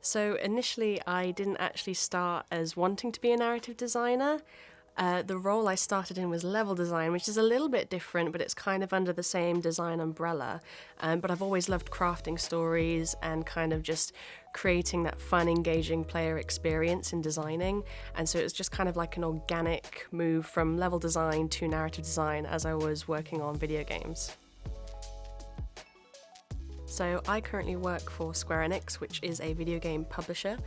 So initially, I didn't actually start as wanting to be a narrative designer. The role I started in was level design, which is a little bit different, but it's kind of under the same design umbrella. But I've always loved crafting stories and kind of just creating that fun, engaging player experience in designing. And so it was just kind of like an organic move from level design to narrative design as I was working on video games. So I currently work for Square Enix, which is a video game publisher.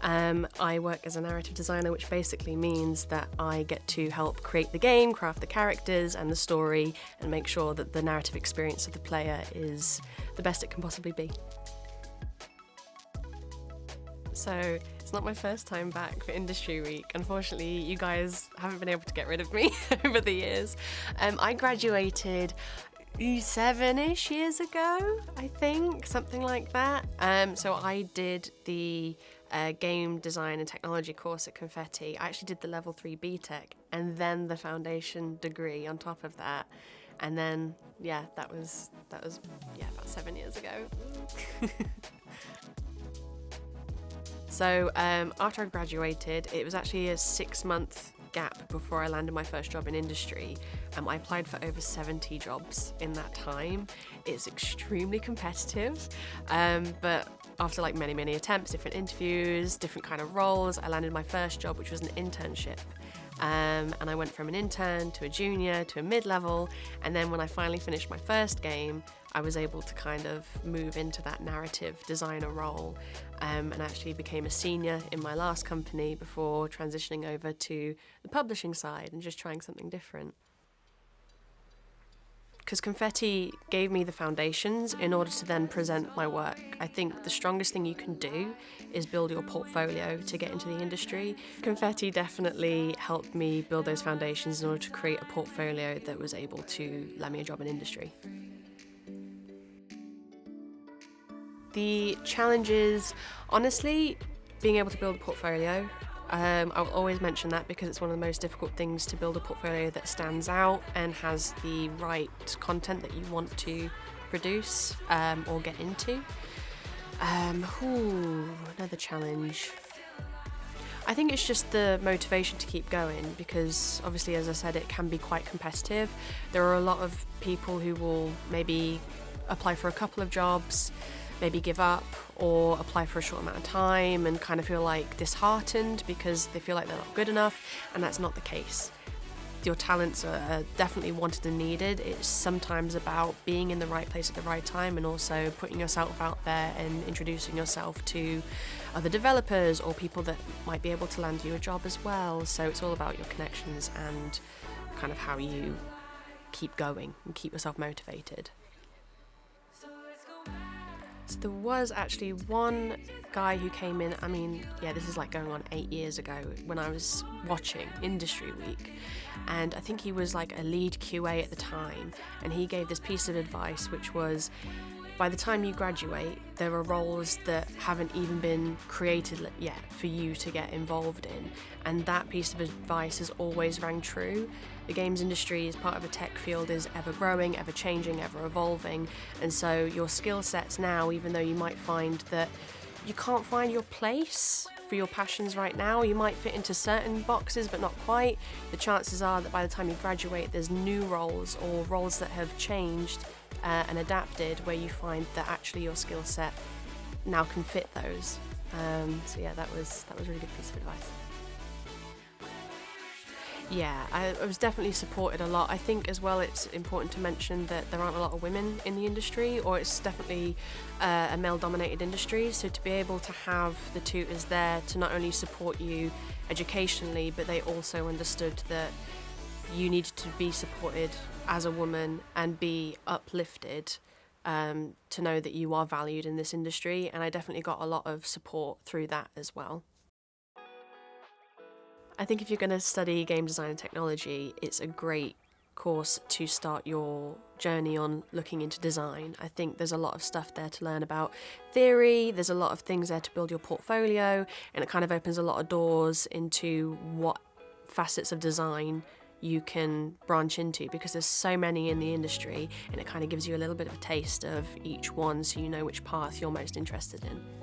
I work as a narrative designer, which basically means that I get to help create the game, craft the characters and the story, and make sure that the narrative experience of the player is the best it can possibly be. So it's not my first time back for Industry Week. Unfortunately, you guys haven't been able to get rid of me over the years. I graduated 7-ish years ago, I think, something like that. So I did the game design and technology course at Confetti. I actually did the level 3 BTEC and then the foundation degree on top of that. And then, yeah, that was about 7 years ago. So after I graduated, it was actually a 6-month gap before I landed my first job in industry. I applied for over 70 jobs in that time. It's extremely competitive, but after like many attempts, different interviews, different kind of roles, I landed my first job, which was an internship. And I went from an intern to a junior to a mid-level, and then when I finally finished my first game, I was able to kind of move into that narrative designer role, and actually became a senior in my last company before transitioning over to the publishing side and just trying something different. Because Confetti gave me the foundations in order to then present my work. I think the strongest thing you can do is build your portfolio to get into the industry. Confetti definitely helped me build those foundations in order to create a portfolio that was able to land me a job in industry. The challenges, honestly, being able to build a portfolio. I'll always mention that because it's one of the most difficult things to build a portfolio that stands out and has the right content that you want to produce or get into. Another challenge. I think it's just the motivation to keep going because obviously, as I said, it can be quite competitive. There are a lot of people who will maybe apply for a couple of jobs, maybe give up or apply for a short amount of time and kind of feel like disheartened because they feel like they're not good enough, and that's not the case. Your talents are definitely wanted and needed. It's sometimes about being in the right place at the right time and also putting yourself out there and introducing yourself to other developers or people that might be able to land you a job as well. So it's all about your connections and kind of how you keep going and keep yourself motivated. So there was actually one guy who came in, this is like going on 8 years ago when I was watching Industry Week, and I think he was like a lead QA at the time, and he gave this piece of advice which was, by the time you graduate, there are roles that haven't even been created yet for you to get involved in, and that piece of advice has always rang true. The games industry as part of a tech field is ever growing, ever changing, ever evolving, and so your skill sets now, even though you might find that you can't find your place for your passions right now, you might fit into certain boxes but not quite, the chances are that by the time you graduate there's new roles or roles that have changed and adapted where you find that actually your skill set now can fit those. That was a really good piece of advice. Yeah, I was definitely supported a lot. I think as well it's important to mention that there aren't a lot of women in the industry, or it's definitely a male-dominated industry, so to be able to have the tutors there to not only support you educationally, but they also understood that you needed to be supported as a woman and be uplifted to know that you are valued in this industry, and I definitely got a lot of support through that as well. I think if you're going to study game design and technology, it's a great course to start your journey on looking into design. I think there's a lot of stuff there to learn about theory, there's a lot of things there to build your portfolio, and it kind of opens a lot of doors into what facets of design you can branch into, because there's so many in the industry, and it kind of gives you a little bit of a taste of each one so you know which path you're most interested in.